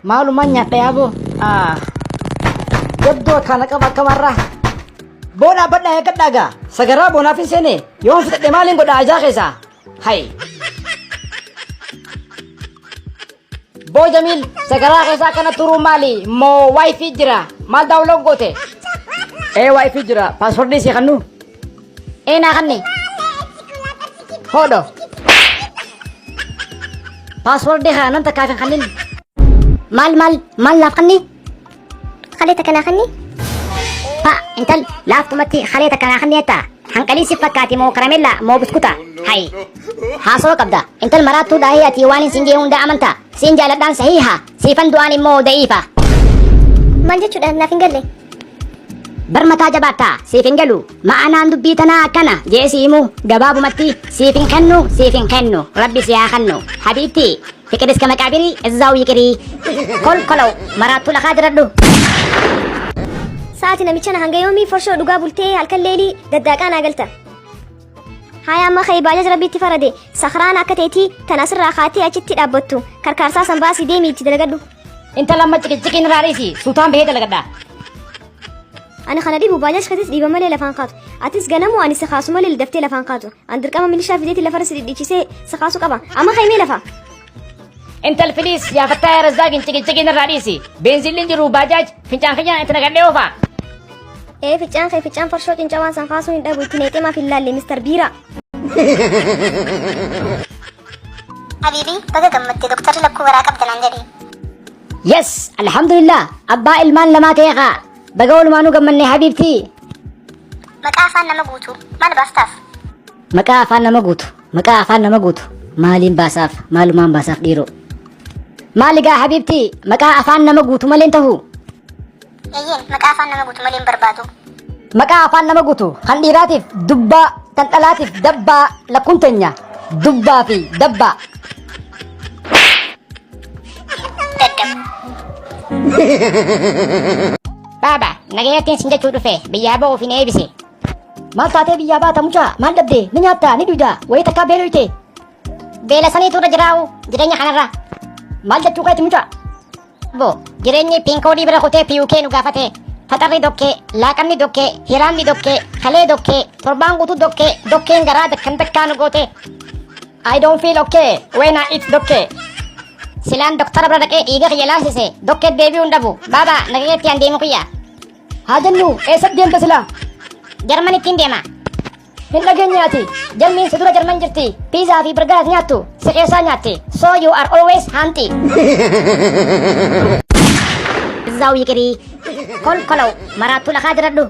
maalumaan nyaadha yaaboo. Gaddoo kana qaba akka marraa. Boonaa badhaa eeggadhaagaa. Sagaraa boonaaf hin seene. Yoon fixadhe maaliin godha ajaa keessaa? Hayi. Boo Jamiil, sagaraa keessaa kana turuu maali? Moo wifi jira? Maal daawuloon goote? Wifi jira. Paaswordii si kannu? Naa kanni. Hodho. Paaswordii kanan takkaaf hin kannin. maal laaf kanni? Khaleeta kanaa kanni? Intal laaftumatti khaleeta kanaa kanni jetta? Hanqalii si fakkaati moo karamella moo buskuta? Hayi. Haasoo qabda. Intal maraattuu dhaahee ati waan hin singee hunda amanta. Siin jaaladhaan sahiha. Siifan du'aan immoo da'iifa. Maal jechuudha naaf hin galle? Barmataa jabaattaa siif hin galu. Ma'anaan dubbii tanaa akkana jeesii himuu gabaabumatti siif hin kennu. Rabbi si haa kennu. Habiibti fiqir iska maqaabirii izzaa'u yiqirii. Kolkolaw maraattuu lakaa jiradhu. Saati namicha na hanga yoomii forshoo dhugaa bultee halkan leelii daddaaqaa naa galta. Haya amma ka'ee baajaaj rabbiitti farade sakraan akka ta'etii tan asirraa kaatee achitti dhaabbattu karkaarsaa san baasii deemii itti dalagadhu. Intala amma ciqinciqiin irraa dhiisi suutaan bahee dalagadhaa. Ani kana dhibu baajaaj katis dhiiba malee lafaan kaatu. Atis ganamu ani sakaasu malee daftee lafaan kaatu. An dirqama milishaa fideetii lafarra si dhidhiichisee sakaasu qaba. Amma ka'ee mee lafa. Intal filiis yaafattaa yaa razzaaqin ciqinciqiin irraa dhiisi. Beenzilliin jiru baajaaj fincaan fincaan itti nagadhee oofaa. Ficaan farshoo cincawaan san kaasuu hin dhabu itti neexee maaf hin laalle Mr. Biira. Habibi, baga gammattee doktarri lakkuu garaa qabdanaan jedhe. Yes, alhamdulillah. Abbaa ilmaan lamaa ta'eeqa. Baga walumaanuu gammanne Habiibti. Maqaa afaan nama guutu maal baastaaf? Maqaa afaan nama guutu. Maaliin baasaaf? Maalumaan baasaaf dhiiroo. Maaligaa Habiibti maqaa afaan nama guutu maleen ta'u? Eeyyeen maqaa afaan nama guutu malee hin barbaadu. Maqaa afaan nama guutu kan dhiiraatiif dubbaa kan dhalaatiif dabbaa lakkuun teenya dubbaa fi dabbaa. Baaba nagayattiin sin jechuu dhufe biyyaa ba'uuf hin eebise. Maal taatee biyyaa baata mucaa maal dhabdee ni nyaatta ni dhugda wayii takkaa beeluyte. Beela saniitu irra jiraa'u jireenya kanarra. Maal jechuu qayti mucaa? Bo jireenyi piinkoodii bira kutee piyuukee nu gaafate. Faxarri dokkee, laaqanni dokkee, hiraanni dokkee, kalee dokkee, torbaan guutuu dokkee, dokkeen garaa dakkaa nu goote. I don't feel okay when I eat dokkee. Silaan doktara bira dhaqee dhiiga kiyya laasise dokkee deebi'uu hin dhabu. Baaba nagayeetti aan deemu kiyya. Haa jennu eessatti deemta silaa? Jarmanittiin deema. Hin dhageenyaati. Jarmiin si dura jarman jirti. Piizaa fi bargaraas nyaattu. Si keessaa nyaatti. So you are always hanti. Izzaa'u yiqirii. Kolkolaw maraattuu lakaa jiradhu.